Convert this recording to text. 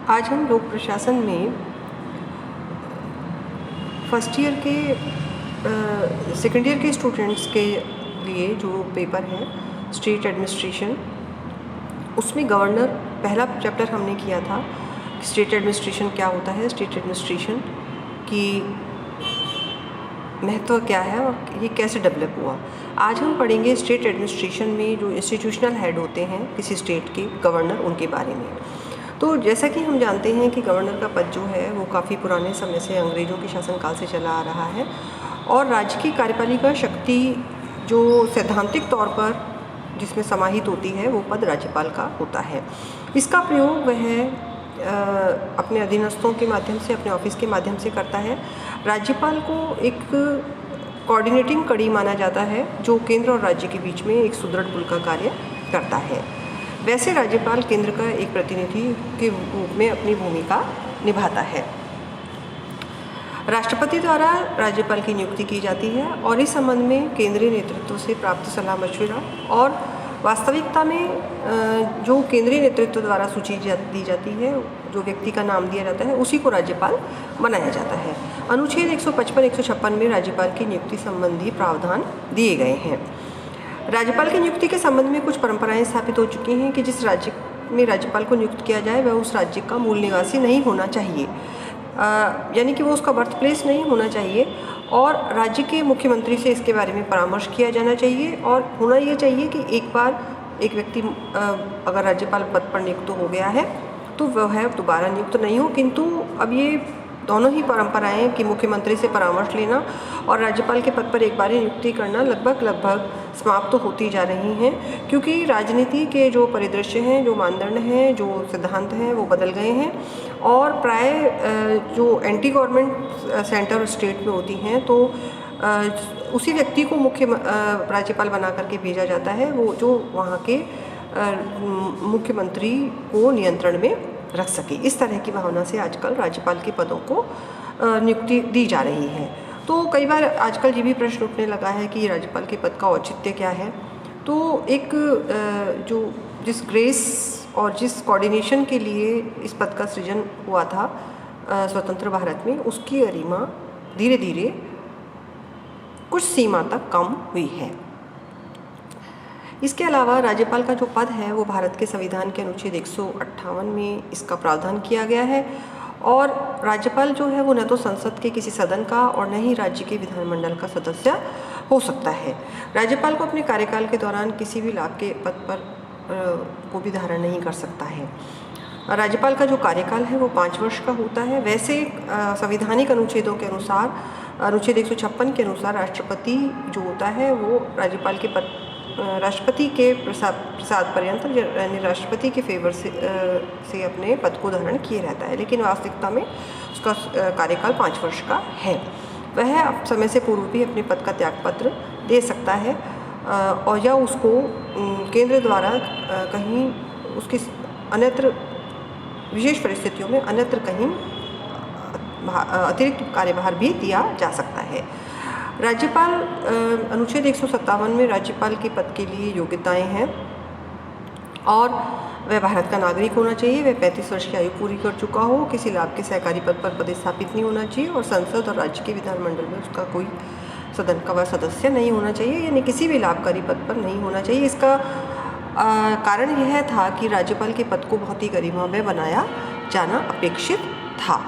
आज हम लोक प्रशासन में फर्स्ट ईयर के सेकेंड ईयर के स्टूडेंट्स के लिए जो पेपर है स्टेट एडमिनिस्ट्रेशन, उसमें गवर्नर पहला चैप्टर हमने किया था। स्टेट एडमिनिस्ट्रेशन क्या होता है, स्टेट एडमिनिस्ट्रेशन की महत्व क्या है और ये कैसे डेवलप हुआ। आज हम पढ़ेंगे स्टेट एडमिनिस्ट्रेशन में जो इंस्टीट्यूशनल हेड होते हैं किसी स्टेट के, गवर्नर, उनके बारे में। तो जैसा कि हम जानते हैं कि गवर्नर का पद जो है वो काफ़ी पुराने समय से अंग्रेज़ों के शासनकाल से चला आ रहा है और राज्य की कार्यपालिका शक्ति जो सैद्धांतिक तौर पर जिसमें समाहित होती है वो पद राज्यपाल का होता है। इसका प्रयोग वह अपने अधीनस्थों के माध्यम से, अपने ऑफिस के माध्यम से करता है। राज्यपाल को एक कोऑर्डिनेटिंग कड़ी माना जाता है जो केंद्र और राज्य के बीच में एक सुदृढ़ पुल का कार्य करता है। वैसे राज्यपाल केंद्र का एक प्रतिनिधि के रूप में अपनी भूमिका निभाता है। राष्ट्रपति द्वारा राज्यपाल की नियुक्ति की जाती है और इस संबंध में केंद्रीय नेतृत्व से प्राप्त सलाह मशविरा और वास्तविकता में जो केंद्रीय नेतृत्व द्वारा सूची दी जाती है, जो व्यक्ति का नाम दिया जाता है, उसी को राज्यपाल बनाया जाता है। अनुच्छेद 155-156 में राज्यपाल की नियुक्ति संबंधी प्रावधान दिए गए हैं। राज्यपाल की नियुक्ति के संबंध में कुछ परंपराएं स्थापित हो चुकी हैं कि जिस राज्य में राज्यपाल को नियुक्त किया जाए वह उस राज्य का मूल निवासी नहीं होना चाहिए, यानी कि वो उसका बर्थ प्लेस नहीं होना चाहिए और राज्य के मुख्यमंत्री से इसके बारे में परामर्श किया जाना चाहिए। और होना ये चाहिए कि एक बार एक व्यक्ति अगर राज्यपाल पद पर नियुक्त हो गया है तो वह दोबारा नियुक्त नहीं हो, किंतु अब ये दोनों ही परंपराएं कि मुख्यमंत्री से परामर्श लेना और राज्यपाल के पद पर एक बार नियुक्ति करना लगभग समाप्त तो होती जा रही हैं, क्योंकि राजनीति के जो परिदृश्य हैं, जो मानदंड हैं, जो सिद्धांत हैं वो बदल गए हैं और प्राय जो एंटी गवर्नमेंट सेंटर और स्टेट में होती हैं तो उसी व्यक्ति को मुख्य राज्यपाल बना करके भेजा जाता है, वो जो वहाँ के मुख्यमंत्री को नियंत्रण में रख सके। इस तरह की भावना से आजकल राज्यपाल के पदों को नियुक्ति दी जा रही है। तो कई बार आजकल ये भी प्रश्न उठने लगा है कि राज्यपाल के पद का औचित्य क्या है। तो एक जो जिस ग्रेस और जिस कोऑर्डिनेशन के लिए इस पद का सृजन हुआ था स्वतंत्र भारत में, उसकी गरिमा धीरे धीरे कुछ सीमा तक कम हुई है। इसके अलावा राज्यपाल का जो पद है वो भारत के संविधान के अनुच्छेद 158 में इसका प्रावधान किया गया है और राज्यपाल जो है वो न तो संसद के किसी सदन का और न ही राज्य के विधानमंडल का सदस्य हो सकता है। राज्यपाल को अपने कार्यकाल के दौरान किसी भी लाभ के पद पर को भी धारण नहीं कर सकता है। राज्यपाल का जो कार्यकाल है वो 5 वर्ष का होता है। वैसे संवैधानिक अनुच्छेदों के अनुसार, अनुच्छेद 156 के अनुसार राष्ट्रपति जो होता है वो राज्यपाल के पद राष्ट्रपति के प्रसाद पर्यंत, यानी राष्ट्रपति के फेवर से अपने पद को धारण किए रहता है, लेकिन वास्तविकता में उसका कार्यकाल 5 वर्ष का है। वह समय से पूर्व भी अपने पद का त्यागपत्र दे सकता है और या उसको केंद्र द्वारा कहीं उसकी अन्यत्र विशेष परिस्थितियों में अन्यत्र कहीं अतिरिक्त कार्यभार भी दिया जा सकता है। राज्यपाल अनुच्छेद 157 में राज्यपाल के पद के लिए योग्यताएं हैं और वह भारत का नागरिक होना चाहिए, वह 35 वर्ष की आयु पूरी कर चुका हो, किसी लाभ के सहकारी पद पर पदस्थापित नहीं होना चाहिए और संसद और राज्य के विधानमंडल में उसका कोई सदन का वह सदस्य नहीं होना चाहिए, यानी किसी भी लाभकारी पद पर नहीं होना चाहिए। इसका कारण यह था कि राज्यपाल के पद को बहुत ही गरिमामय बनाया जाना अपेक्षित था।